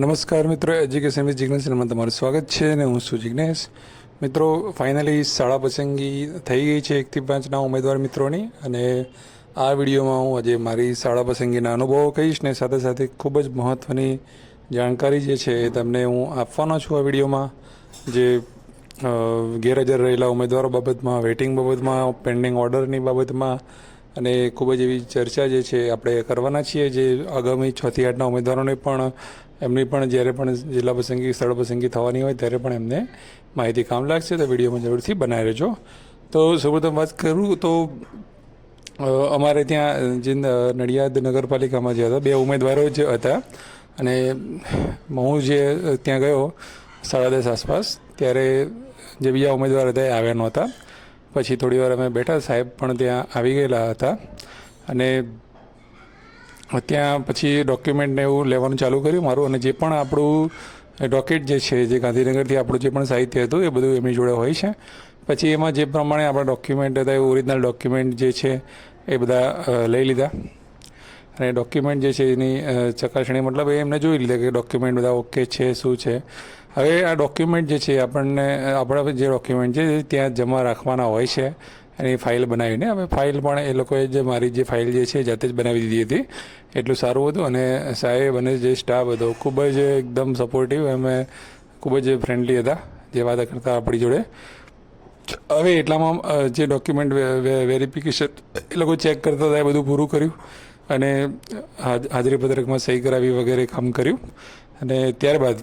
નમસ્કાર મિત્રો, education with Jignesh ચેનલમાં તમારું સ્વાગત છે અને હું છું જિજ્ઞેશ. મિત્રો, ફાઇનલી શાળા પસંદગી થઈ ગઈ છે 1 થી 5ના ઉમેદવાર મિત્રોની, અને આ વિડીયોમાં હું આજે મારી શાળા પસંદગીના અનુભવો કહીશ ને સાથે સાથે ખૂબ જ મહત્ત્વની જાણકારી જે છે એ તમને હું આપવાનો છું આ વિડીયોમાં. જે ગેરહાજર રહેલા ઉમેદવારો બાબતમાં, વેઇટિંગ બાબતમાં, પેન્ડિંગ ઓર્ડરની બાબતમાં, અને ખૂબ જ એવી ચર્ચા જે છે આપણે કરવાના છીએ. જે આગામી 6 થી 8ના ઉમેદવારોને પણ એમની પણ જ્યારે પણ જિલ્લા પસંદગી સ્થળ પસંદગી થવાની હોય ત્યારે પણ એમને માહિતી કામ લાગશે, તો વિડીયોમાં જરૂરથી બનાવી રહેજો. તો સૌપ્રથમ વાત કરું તો અમારે ત્યાં જે નડિયાદ નગરપાલિકામાં જે હતા 2 ઉમેદવારો જ હતા, અને હું જે ત્યાં ગયો 10:30 આસપાસ, ત્યારે જે બીજા ઉમેદવાર હતા એ આવ્યા નહોતા. પછી થોડી વાર અમે બેઠા, સાહેબ પણ ત્યાં આવી ગયેલા હતા, અને ત્યાં પછી ડોક્યુમેન્ટને એવું લેવાનું ચાલુ કર્યું મારું. અને જે પણ આપણું ડોકેટ જે છે, જે ગાંધીનગરથી આપણું જે પણ સાહિત્ય હતું એ બધું એમની જોડે હોય છે. પછી એમાં જે પ્રમાણે આપણા ડોક્યુમેન્ટ હતા એ ઓરિજિનલ ડોક્યુમેન્ટ જે છે એ બધા લઈ લીધા, અને ડોક્યુમેન્ટ જે છે એની ચકાસણી, મતલબ એમને જોઈ લીધા કે ડોક્યુમેન્ટ બધા ઓકે છે, શું છે. હવે આ ડોક્યુમેન્ટ જે છે આપણને, આપણા જે ડોક્યુમેન્ટ છે ત્યાં જમા રાખવાના હોય છે, એની ફાઇલ બનાવીને. હવે ફાઇલ પણ એ લોકોએ જે મારી જે ફાઇલ જે છે જાતે જ બનાવી દીધી હતી, એટલું સારું હતું. અને સાહેબ અને જે સ્ટાફ હતો ખૂબ જ એકદમ સપોર્ટિવ, અમે ખૂબ જ ફ્રેન્ડલી હતા જે વાત કરતા આપણી જોડે. હવે એટલામાં જે ડોક્યુમેન્ટ વેરિફિકેશન એ લોકો ચેક કરતા હતા એ બધું પૂરું કર્યું, અને હાજરી પત્રકમાં સહી કરાવી વગેરે કામ કર્યું. અને ત્યારબાદ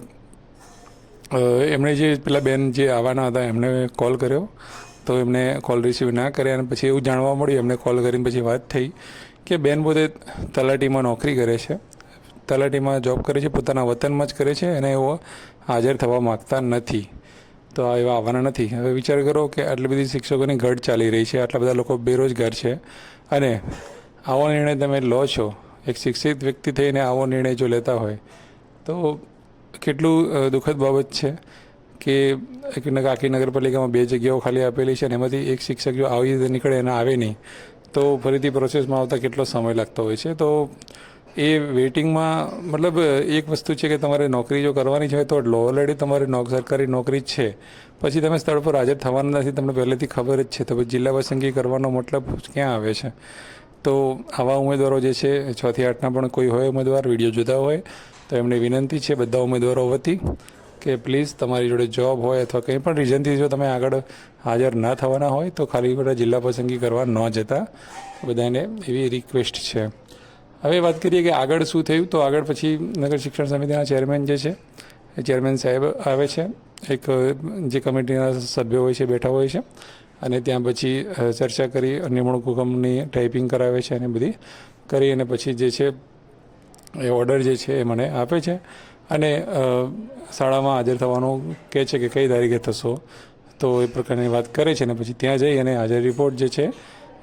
એમણે જે પેલા બેન જે આવવાના હતા એમને કોલ કર્યો, તો એમને કોલ રિસીવ ના કર્યા. અને પછી એવું જાણવા મળ્યું, એમને કોલ કરીને પછી વાત થઈ કે બેન પોતે તલાટીમાં નોકરી કરે છે, તલાટીમાં જોબ કરે છે, પોતાના વતનમાં જ કરે છે, અને એઓ હાજર થવા માગતા નથી, તો એવા આવવાના નથી. હવે વિચાર કરો કે આટલી બધી શિક્ષકોની ઘટ ચાલી રહી છે, આટલા બધા લોકો બેરોજગાર છે, અને આવો નિર્ણય તમે લો છો, એક શિક્ષિત વ્યક્તિ થઈને આવો નિર્ણય જો લેતા હોય તો કેટલું દુઃખદ બાબત છે કે આખી નગરપાલિકામાં 2 જગ્યાઓ ખાલી આપેલી છે, અને એમાંથી એક શિક્ષક જો આવી રીતે નીકળે અને આવે નહીં તો ફરીથી પ્રોસેસમાં આવતા કેટલો સમય લાગતો હોય છે. તો એ વેઇટિંગમાં, મતલબ એક વસ્તુ છે કે તમારે નોકરી જો કરવાની છે તો ઓલરેડી તમારે સરકારી નોકરી જ છે, પછી તમે સ્થળ પર હાજર થવાના નથી, તમને પહેલેથી ખબર જ છે, તો પછી જિલ્લા પસંદગી કરવાનો મતલબ ક્યાં આવે છે? તો આવા ઉમેદવારો જે છે 6 થી 8ના પણ કોઈ હોય ઉમેદવાર વિડીયો જોતા હોય તો એમને વિનંતી છે બધા ઉમેદવારો વતી કે પ્લીઝ તમારી જોડે જોબ હોય અથવા કંઈ પણ રીઝનથી જો તમે આગળ હાજર ના થવાના હોય તો ખાલી બધા જિલ્લા પસંદગી કરવા ન જતા, બધાને એવી રિક્વેસ્ટ છે. હવે વાત કરીએ કે આગળ શું થયું, તો આગળ પછી નગર શિક્ષણ સમિતિના ચેરમેન જે છે એ ચેરમેન સાહેબ આવે છે, એક જે કમિટીના સભ્યો હોય છે બેઠા હોય છે, અને ત્યાં પછી ચર્ચા કરી નિમણૂક હુકમની ટાઈપિંગ કરાવે છે, અને બધી કરી અને પછી જે છે એ ઓર્ડર જે છે એ મને આપે છે, અને શાળામાં હાજર થવાનું કહે છે કે કઈ તારીખે થશો, તો એ પ્રકારની વાત કરે છે. અને પછી ત્યાં જઈ અને હાજર રિપોર્ટ જે છે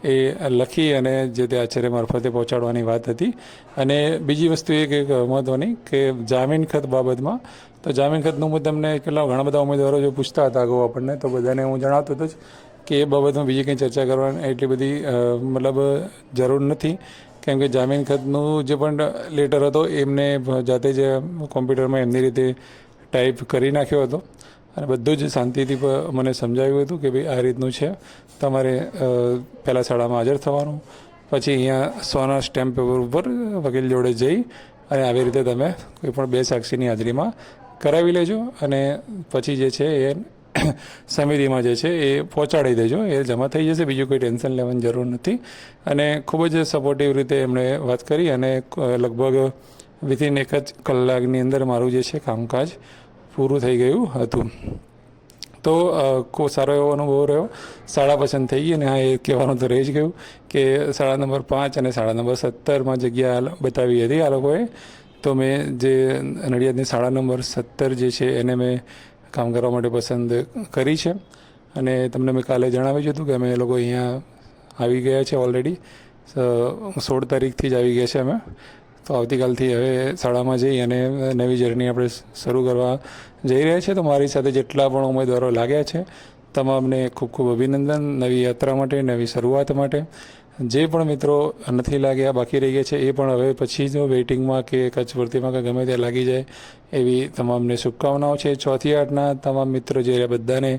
એ લખી અને જે તે આચાર્ય મારફતે પહોંચાડવાની વાત હતી. અને બીજી વસ્તુ એ કે મહત્ત્વની કે જામીન ખત બાબતમાં, તો જામીન ખતનું હું તમને ઘણા બધા ઉમેદવારો જો પૂછતા હતા અગાઉ આપણને, તો બધાને હું જણાવતો હતો જ કે એ બાબતમાં બીજી કંઈ ચર્ચા કરવાની એટલી બધી મતલબ જરૂર નથી, કેમ કે જામીન ખતનું જે પણ લેટર હતો એમને જાતે જ કોમ્પ્યુટરમાં એમની રીતે ટાઈપ કરી નાખ્યો હતો, અને બધું જ શાંતિથી મને સમજાવ્યું હતું કે ભાઈ આ રીતનું છે, તમારે પહેલાં શાળામાં હાજર થવાનું, પછી અહીંયા 100ના સ્ટેમ્પ પેપર ઉપર વકીલ જોડે જઈ અને આવી રીતે તમે કોઈ પણ 2 સાક્ષીની હાજરીમાં કરાવી લેજો, અને પછી જે છે એ સમિતિમાં જે છે એ પહોંચાડી દેજો, એ જમા થઈ જશે, બીજું કોઈ ટેન્શન લેવાની જરૂર નથી. અને ખૂબ જ સપોર્ટિવ રીતે એમણે વાત કરી, અને લગભગ વિધિન 1 જ કલાકની અંદર મારું જે છે કામકાજ પૂરું થઈ ગયું હતું. તો ખૂબ સારો એવો અનુભવ રહ્યો, શાળા પસંદ થઈ ગઈ. અને હા, એ કહેવાનું તો રહી જ ગયું કે શાળા નંબર 5 અને શાળા નંબર 17માં જગ્યા બતાવી હતી આ લોકોએ, તો મેં જે નડિયાદની શાળા નંબર 17 જે છે એને મેં કામ કરવા માટે પસંદ કરી છે. અને તમને મેં કાલે જણાવ્યું હતું કે અમે એ લોકો અહીંયા આવી ગયા છે, ઓલરેડી 16 તારીખથી જ આવી ગયા છે અમે. તો આવતીકાલથી હવે શાળામાં જઈ અને નવી જર્ની આપણે શરૂ કરવા જઈ રહ્યા છીએ. તો મારી સાથે જેટલા પણ ઉમેદવારો લાગ્યા છે તમામને ખૂબ ખૂબ અભિનંદન નવી યાત્રા માટે, નવી શરૂઆત માટે. જે પણ મિત્રો નથી લાગ્યા, બાકી રહી ગયા છે, એ પણ હવે પછી જો વેઇટિંગમાં કે કચ્છ ભરતીમાં કે ગમે ત્યાં લાગી જાય એવી તમામને શુભકામનાઓ છે. 6 થી 8ના તમામ મિત્રો જે રહ્યા બધાને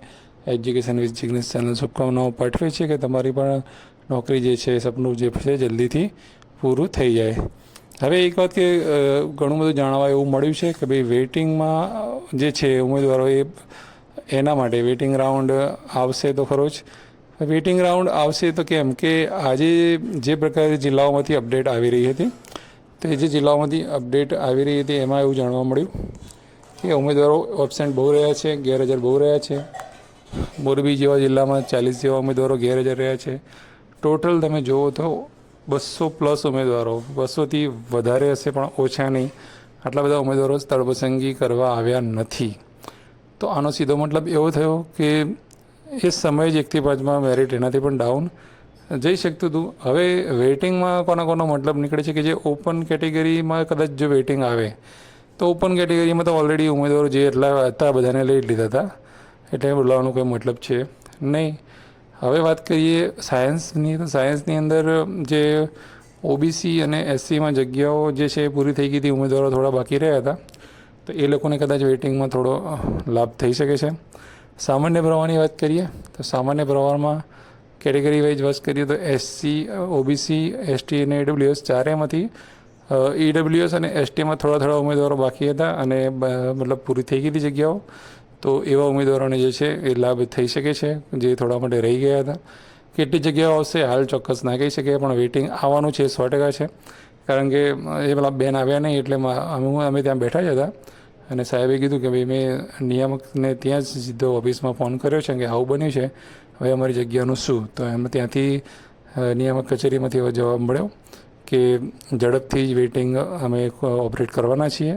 એજ્યુકેશન વિથ જિગ્નેશ ચેનલ શુભકામનાઓ પાઠવે છે કે તમારી પણ નોકરી જે છે, સપનું જે છે જલ્દીથી પૂરું થઈ જાય. હવે એક વાત કે ઘણું બધું જાણવા એવું મળ્યું છે કે ભાઈ વેઇટિંગમાં જે છે ઉમેદવારો એના માટે વેઇટિંગ રાઉન્ડ આવશે તો ખરો જ. વેઇટિંગ રાઉન્ડ આવશે તો કેમ કે આજે જે પ્રકારે જિલ્લાઓમાંથી અપડેટ આવી રહી હતી, તો એ જે જિલ્લાઓમાંથી અપડેટ આવી રહી હતી એમાં એવું જાણવા મળ્યું કે ઉમેદવારો ઓબ્સેન્ટ બહુ રહ્યા છે, ગેરહાજર બહુ રહ્યા છે. મોરબી જેવા જિલ્લામાં 40 જેવા ઉમેદવારો ગેરહાજર રહ્યા છે. ટોટલ તમે જુઓ તો 200+ ઉમેદવારો, 200થી વધારે હશે પણ ઓછા નહીં, આટલા બધા ઉમેદવારો સ્થળ પસંદગી કરવા આવ્યા નથી. તો આનો સીધો મતલબ એવો થયો કે એ સમય જ 1 થી 5માં મેરિટ એનાથી પણ ડાઉન જઈ શકતું હતું. હવે વેઇટિંગમાં કોનો મતલબ નીકળે છે કે જે ઓપન કેટેગરીમાં કદાચ જો વેઇટિંગ આવે તો ઓપન કેટેગરીમાં તો ઓલરેડી ઉમેદવારો જે એટલા હતા બધાને લઈ લીધા હતા, એટલે બોલાવવાનો કોઈ મતલબ છે નહીં. હવે વાત કરીએ સાયન્સની, તો સાયન્સની અંદર જે ઓબીસી અને એસસીમાં જગ્યાઓ જે છે એ પૂરી થઈ ગઈ હતી, ઉમેદવારો થોડા બાકી રહ્યા હતા, તો એ લોકોને કદાચ વેઇટિંગમાં થોડો લાભ થઈ શકે છે. સામાન્ય પ્રવાહની વાત કરીએ તો સામાન્ય પ્રવાહમાં કેટેગરી વાઇઝ વાત કરીએ તો એસસી, ઓબીસી, એસટી અને ઈડબ્લ્યુએસ ચારેમાંથી ઈડબ્લ્યુએસ અને એસટીમાં થોડા ઉમેદવારો બાકી હતા અને મતલબ પૂરી થઈ ગઈ હતી જગ્યાઓ. તો એવા ઉમેદવારોને જે છે એ લાભ થઈ શકે છે જે થોડા માટે રહી ગયા હતા. કેટલી જગ્યાઓ આવશે હાલ ચોક્કસ ના કહી શકીએ, પણ વેઇટિંગ આવવાનું છે 100% છે. કારણ કે એ પેલા બેન આવ્યા નહીં એટલે અમે ત્યાં બેઠા જ હતા અને સાહેબે કીધું કે ભાઈ મેં નિયામકને ત્યાં જ સીધો ઓફિસમાં ફોન કર્યો છે કે આવું બન્યું છે, હવે અમારી જગ્યાનું શું. તો એમ ત્યાંથી નિયામક કચેરીમાંથી એવો જવાબ મળ્યો કે ઝડપથી જ વેઇટિંગ અમે ઓપરેટ કરવાના છીએ,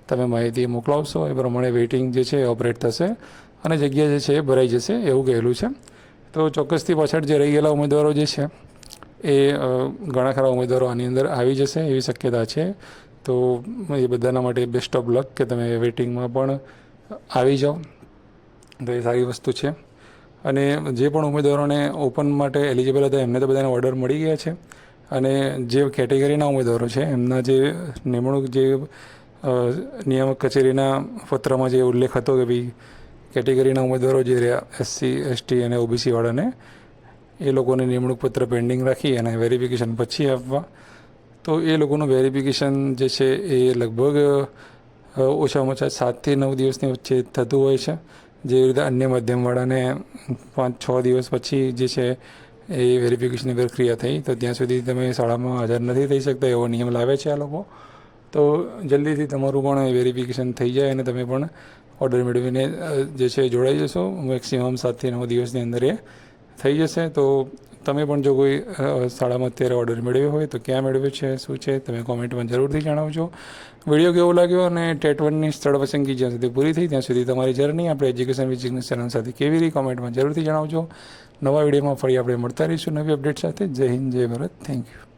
તમે માહિતી મોકલાવશો એ પ્રમાણે વેઇટિંગ જે છે એ ઓપરેટ થશે અને જગ્યા જે છે એ ભરાઈ જશે એવું કહેલું છે. તો ચોક્કસથી પાછળ જે રહી ગયેલા ઉમેદવારો જે છે એ ઘણા ખરા ઉમેદવારો આની અંદર આવી જશે એવી શક્યતા છે. તો એ બધાના માટે બેસ્ટ ઓફ લક કે તમે વેઇટિંગમાં પણ આવી જાઓ, તો એ સારી વસ્તુ છે. અને જે પણ ઉમેદવારોને ઓપન માટે એલિજિબલ હતા એમને તો બધાને ઓર્ડર મળી ગયા છે અને જે કેટેગરીના ઉમેદવારો છે એમના જે નિમણૂક જે નિયામક કચેરીના પત્રમાં જે ઉલ્લેખ હતો કે ભાઈ કેટેગરીના ઉમેદવારો જે રહ્યા એસસી, એસટી અને ઓબીસીવાળાને એ લોકોને નિમણૂક પત્ર પેન્ડિંગ રાખી અને વેરિફિકેશન પછી આપવા. તો એ લોકોનું વેરિફિકેશન જે છે એ લગભગ ઓછામાં ઓછા 7 થી 9 દિવસની વચ્ચે થતું હોય છે. જેવી રીતે અન્ય માધ્યમવાળાને 5-6 દિવસ પછી જે છે એ વેરિફિકેશનની પ્રક્રિયા થઈ, તો ત્યાં સુધી તમે શાળામાં હાજર નથી થઈ શકતા એવો નિયમ લાવે છે આ લોકો. તો જલ્દીથી તમારું પણ વેરિફિકેશન થઈ જાય અને તમે પણ ઓર્ડર મેળવીને જે છે જોડાઈ જશો. મેક્સિમમ 7 થી 9 દિવસની અંદર એ થઈ જશે. તો તમે પણ જો કોઈ શાળામાં અત્યારે ઓર્ડર મેળવ્યો હોય તો ક્યાં મેળવ્યો છે, શું છે, તમે કોમેન્ટમાં જરૂરથી જણાવજો. વિડીયો કેવો લાગ્યો અને ટેટ 1ની સ્થળ પસંદગી જ્યાં સુધી પૂરી થઈ ત્યાં સુધી તમારી જર્ની આપણે એજ્યુકેશન વિથ જિગ્નેશ ચેનલ સાથે કેવી રહી કોમેન્ટમાં જરૂરથી જણાવજો. નવા વિડીયોમાં ફરી આપણે મળતા રહીશું નવી અપડેટ સાથે. જય હિન્દ, જય ભારત, થેન્ક યુ.